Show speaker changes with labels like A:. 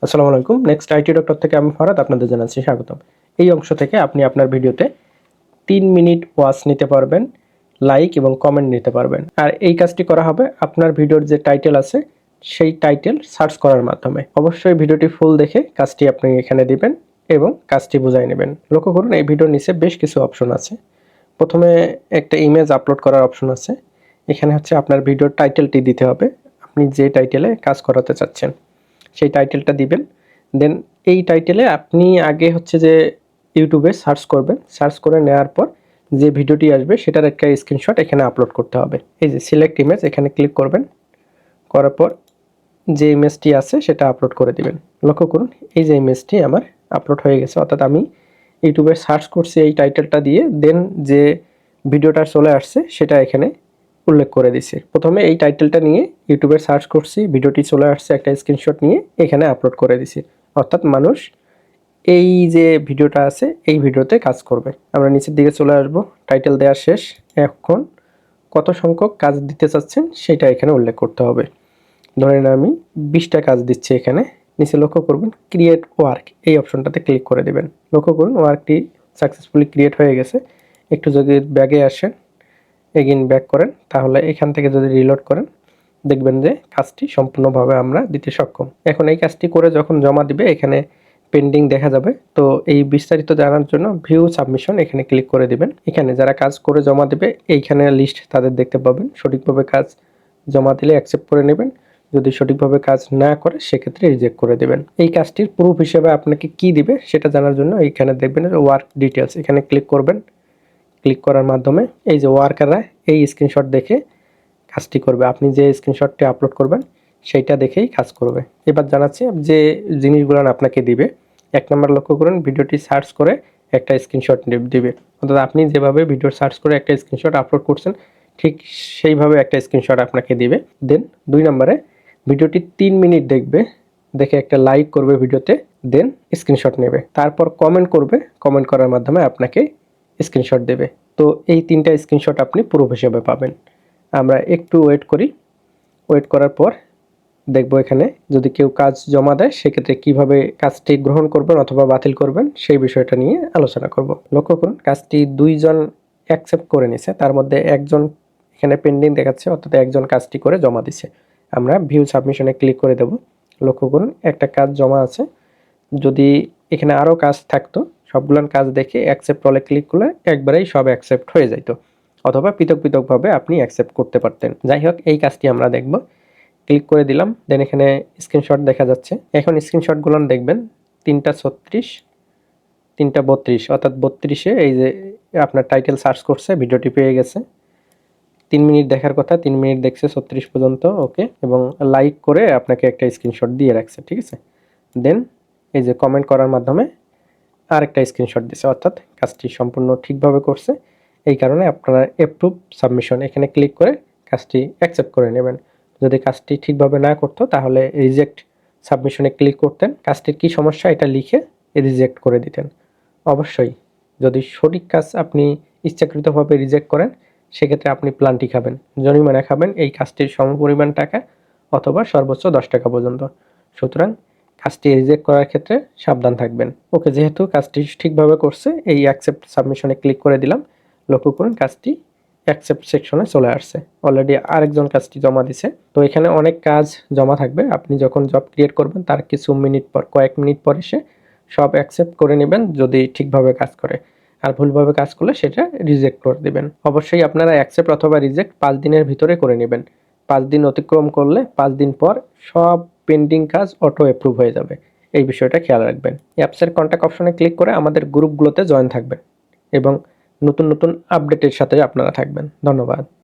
A: আসসালামু আলাইকুম। Next IT doctor থেকে আমি ফরহাদ আপনাদের জানাচ্ছি স্বাগতম। এই অংশ থেকে আপনি আপনার ভিডিওতে ৩ মিনিট ওয়াচ নিতে পারবেন, লাইক এবং কমেন্ট নিতে পারবেন। আর এই কাজটি করা হবে আপনার ভিডিওর যে টাইটেল আছে সেই টাইটেল সার্চ করার মাধ্যমে। অবশ্যই ভিডিওটি ফুল দেখে কাজটি আপনি এখানে দিবেন এবং কাজটি বুঝাই নেবেন। লক্ষ্য করুন এই ভিডিওর নিচে বেশ কিছু অপশন আছে। প্রথমে একটা ইমেজ আপলোড করার অপশন আছে। এখানে হচ্ছে আপনার ভিডিওর টাইটেলটি দিতে হবে। আপনি যে টাইটেলে কাজ করাতে চাচ্ছেন সেই টাইটেলটা দিবেন। দেন এই টাইটেলে আপনি আগে হচ্ছে যে ইউটিউবে সার্চ করবেন, সার্চ করে নেওয়ার পর যে ভিডিওটি আসবে সেটার একটা স্ক্রিনশট এখানে আপলোড করতে হবে। এই যে সিলেক্ট ইমেজ এখানে ক্লিক করবেন, করার পর যে ইমেজটি আছে সেটা আপলোড করে দিবেন। লক্ষ্য করুন এই যে ইমেজটি আমার আপলোড হয়ে গেছে, অর্থাৎ আমি ইউটিউবে সার্চ করছি এই টাইটেলটা দিয়ে, দেন যে ভিডিওটা চলে আসছে সেটা এখানে উল্লেখ করে দিছি। প্রথমে এই টাইটেলটা নিয়ে ইউটিউবে সার্চ করছি, ভিডিওটি চলে আসছে, একটা স্ক্রিনশট নিয়ে এখানে আপলোড করে দিছি। অর্থাৎ মানুষ এই যে ভিডিওটা আছে এই ভিডিওতে কাজ করবে। আমরা নিচের দিকে চলে আসব, টাইটেল দেওয়া শেষ। এখন কত সংখ্যক কাজ দিতে চাচ্ছেন সেটা এখানে উল্লেখ করতে হবে। ধরেন আমি 20টা কাজ দিচ্ছি এখানে। নিচে লক্ষ্য করবেন ক্রিয়েট ওয়ার্ক, এই অপশনটাতে ক্লিক করে দিবেন। লক্ষ্য করুন ওয়ার্কটি সাকসেসফুলি ক্রিয়েট হয়ে গেছে। একটু যদি ব্যাগে আসেন, এগেইন ব্যাক করেন, তাহলে এখান থেকে যদি রিলোড করেন দেখবেন যে কাজটি সম্পূর্ণভাবে আমরা দিতে সক্ষম। এখন এই কাজটি করে যখন জমা দিবে এখানে পেন্ডিং দেখা যাবে। তো এই বিস্তারিত জানার জন্য ভিউ সাবমিশন এখানে ক্লিক করে দিবেন। এখানে যারা কাজ করে জমা দেবে এইখানে লিস্ট তাদের দেখতে পাবেন। সঠিকভাবে কাজ জমা দিলে অ্যাকসেপ্ট করে নেবেন, যদি সঠিকভাবে কাজ না করে সেক্ষেত্রে রিজেক্ট করে দেবেন। এই কাজটির প্রুফ হিসেবে আপনাকে কি দিবে সেটা জানার জন্য এইখানে দেখবেন ওয়ার্ক ডিটেলস, এখানে ক্লিক করবেন। ক্লিক করার মাধ্যমে এই যে ওয়ার্কাররা এই স্ক্রিনশট দেখে কাজটি করবে। আপনি যে স্ক্রিনশটটি আপলোড করবেন সেইটা দেখেই কাজ করবে। এবার জানাচ্ছি যে জিনিসগুলো আপনাকে দিবে। 1 নম্বর লক্ষ্য করুন ভিডিওটি সার্চ করে একটা স্ক্রিনশট দিবে, অর্থাৎ আপনি যেভাবে ভিডিও সার্চ করে একটা স্ক্রিনশট আপলোড করছেন ঠিক সেইভাবে একটা স্ক্রিনশট আপনাকে দিবে। দেন 2 নম্বরে ভিডিওটি 3 মিনিট দেখবে, দেখে একটা লাইক করবে ভিডিওতে, দেন স্ক্রিনশট নেবে, তারপর কমেন্ট করবে, কমেন্ট করার মাধ্যমে আপনাকে স্ক্রিনশট দেবে। তো এই 3টা স্ক্রিনশট আপনি প্রুফ হিসেবে পাবেন। আমরা একটু ওয়েট করি, ওয়েট করার পর দেখব এখানে যদি কেউ কাজ জমা দেয় সেক্ষেত্রে কিভাবে কাজটি গ্রহণ করবেন অথবা বাতিল করবেন সেই বিষয়টা নিয়ে আলোচনা করব। লক্ষ্য করুন কাজটি 2 জন অ্যাকসেপ্ট করে নিছে, তার মধ্যে একজন এখানে পেন্ডিং দেখাচ্ছে, অর্থাৎ একজন কাজটি করে জমা দিছে। আমরা ভিউ সাবমিশনে ক্লিক করে দেব। লক্ষ্য করুন একটা কাজ জমা আছে। যদি এখানে আরও কাজ থাকতো সবগুলান কাজ দেখে অ্যাকসেপ্ট অলে ক্লিক করলে একবারেই সব অ্যাকসেপ্ট হয়ে যেত, অথবা পৃথক পৃথকভাবে আপনি অ্যাকসেপ্ট করতে পারতেন। যাই হোক এই কাজটি আমরা দেখব। ক্লিক করে দিলাম, দেন এখানে স্ক্রিনশট দেখা যাচ্ছে। এখন স্ক্রিনশটগুলো দেখবেন 3টা 36, 3টা 32, অর্থাৎ 32-এ এই যে আপনার টাইটেল সার্চ করছে, ভিডিওটি পেয়ে গেছে। 3 মিনিট দেখার কথা, 3 মিনিট দেখছে 36 পর্যন্ত, ওকে, এবং লাইক করে আপনাকে একটা স্ক্রিনশট দিয়ে রাখছে, ঠিক আছে। দেন এই যে কমেন্ট করার মাধ্যমে আরেকটা স্ক্রিনশট দিছে, অর্থাৎ কাজটি সম্পূর্ণ ঠিকভাবে করছে। এই কারণে আপনারা অ্যাপ্রুভ সাবমিশন এখানে ক্লিক করে কাজটি অ্যাকসেপ্ট করে নেবেন। যদি কাজটি ঠিকভাবে না করতো তাহলে রিজেক্ট সাবমিশনে ক্লিক করতেন, কাজটির কি সমস্যা এটা লিখে রিজেক্ট করে দিতেন। অবশ্যই যদি সঠিক কাজ আপনি ইচ্ছাকৃতভাবে রিজেক্ট করেন সেক্ষেত্রে আপনি প্লান্টি খাবেন, জরিমানা খাবেন এই কাজটির সমপরিমাণ টাকা, অথবা সর্বোচ্চ 10 টাকা পর্যন্ত। সুতরাং কাজটি রিজেক্ট করার ক্ষেত্রে সাবধান থাকবেন। ওকে, যেহেতু কাজটি ঠিকভাবে করছে এই অ্যাকসেপ্ট সাবমিশনে ক্লিক করে দিলাম। লক্ষ্য করুন কাজটি অ্যাকসেপ্ট সেকশনে চলে আসছে, অলরেডি আরেকজন কাজটি জমা দিছে। তো এখানে অনেক কাজ জমা থাকবে, আপনি যখন জব ক্রিয়েট করবেন তার কিছু মিনিট পর, কয়েক মিনিট পর এসে সব অ্যাকসেপ্ট করে নেবেন যদি ঠিকভাবে কাজ করে, আর ভুলভাবে কাজ করলে সেটা রিজেক্ট করে দেবেন। অবশ্যই আপনারা অ্যাকসেপ্ট অথবা রিজেক্ট 5 দিনের ভিতরে করে নেবেন। 5 দিন অতিক্রম করলে 5 দিন পর সব পেন্ডিং কাজ অটো অ্যাপ্রুভ হয়ে যাবে, এই বিষয়টা খেয়াল রাখবেন। অ্যাপসের কন্ট্যাক্ট অপশনে ক্লিক করে আমাদের গ্রুপগুলোতে জয়েন থাকবেন এবং নতুন নতুন আপডেটের সাথে আপনারা থাকবেন। ধন্যবাদ।